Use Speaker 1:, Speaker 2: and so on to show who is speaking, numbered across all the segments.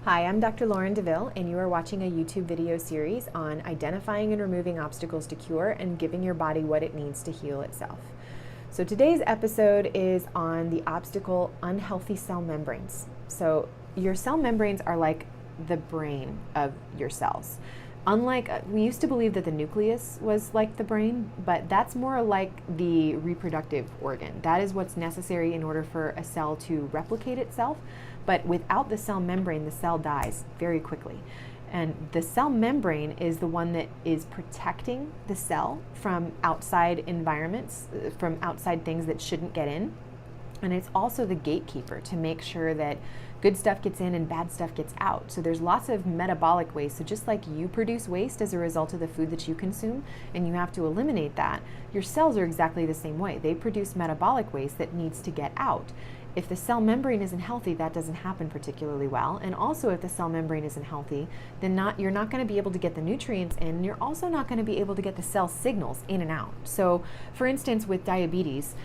Speaker 1: Hi, I'm Dr. Lauren DeVille, and you are watching a YouTube video series on identifying and removing obstacles to cure and giving your body what it needs to heal itself. So today's episode is on the obstacle unhealthy cell membranes. So your cell membranes are like the brain of your cells. Unlike, we used to believe that the nucleus was like the brain, but that's more like the reproductive organ. That is what's necessary in order for a cell to replicate itself. But without the cell membrane, the cell dies very quickly. And the cell membrane is the one that is protecting the cell from outside environments, from outside things that shouldn't get in. And it's also the gatekeeper to make sure that good stuff gets in and bad stuff gets out. So there's lots of metabolic waste. So just like you produce waste as a result of the food that you consume, and you have to eliminate that, your cells are exactly the same way. They produce metabolic waste that needs to get out. If the cell membrane isn't healthy, that doesn't happen particularly well. And also if the cell membrane isn't healthy, then you're not going to be able to get the nutrients in, and you're also not going to be able to get the cell signals in and out. So for instance, with diabetes,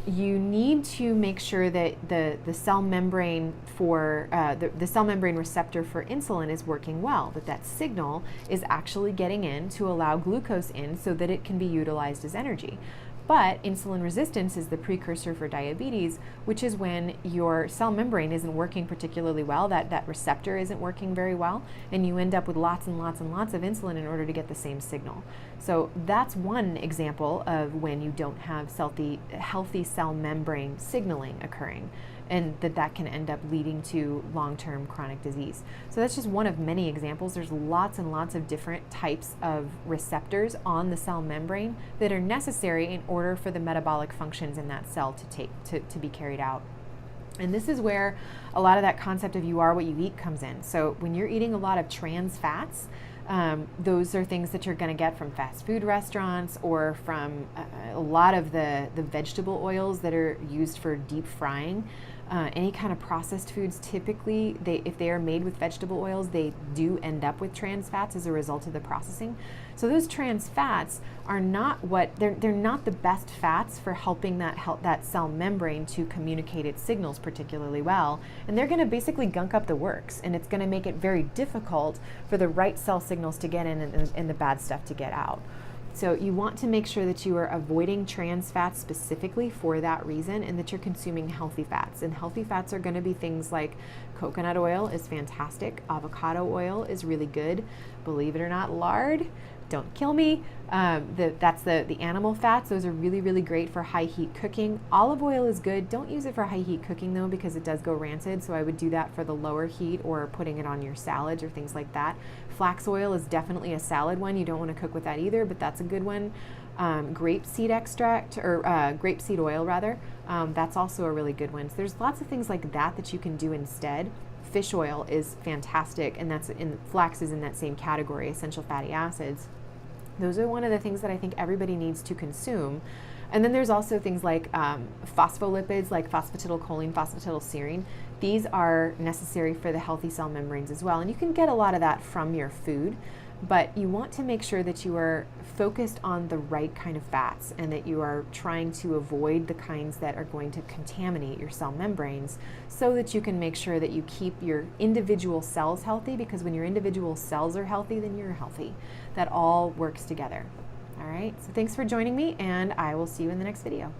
Speaker 1: you need to make sure that the cell membrane for the cell membrane receptor for insulin is working well, that signal is actually getting in to allow glucose in so that it can be utilized as energy. But insulin resistance is the precursor for diabetes, which is when your cell membrane isn't working particularly well, that receptor isn't working very well, and you end up with lots and lots and lots of insulin in order to get the same signal. So that's one example of when you don't have healthy cell membrane signaling occurring, and that can end up leading to long-term chronic disease. So that's just one of many examples. There's lots and lots of different types of receptors on the cell membrane that are necessary in order for the metabolic functions in that cell to be carried out. And this is where a lot of that concept of you are what you eat comes in. So when you're eating a lot of trans fats, those are things that you're going to get from fast food restaurants or from a lot of the vegetable oils that are used for deep frying. Any kind of processed foods, typically, if they are made with vegetable oils, they do end up with trans fats as a result of the processing. So those trans fats are not they're not the best fats for helping that cell membrane to communicate its signals particularly well, and they're going to basically gunk up the works, and it's going to make it very difficult for the right cell signals to get in and the bad stuff to get out. So you want to make sure that you are avoiding trans fats specifically for that reason, and that you're consuming healthy fats. And healthy fats are going to be things like coconut oil is fantastic, avocado oil is really good, believe it or not, lard, don't kill me, that's the animal fats. Those are really, really great for high heat cooking. Olive oil is good. Don't use it for high heat cooking though, because it does go rancid. So I would do that for the lower heat or putting it on your salads or things like that. Flax oil is definitely a salad one. You don't want to cook with that either, but that's a good one. Grapeseed extract, or grapeseed oil rather, that's also a really good one. So there's lots of things like that you can do instead. Fish oil is fantastic, and flax is in that same category, essential fatty acids. Those are one of the things that I think everybody needs to consume. And then there's also things like phospholipids, like phosphatidylcholine, phosphatidylserine. These are necessary for the healthy cell membranes as well. And you can get a lot of that from your food, but you want to make sure that you are focused on the right kind of fats, and that you are trying to avoid the kinds that are going to contaminate your cell membranes, so that you can make sure that you keep your individual cells healthy, because when your individual cells are healthy, then you're healthy. That all works together. All right, so thanks for joining me, and I will see you in the next video.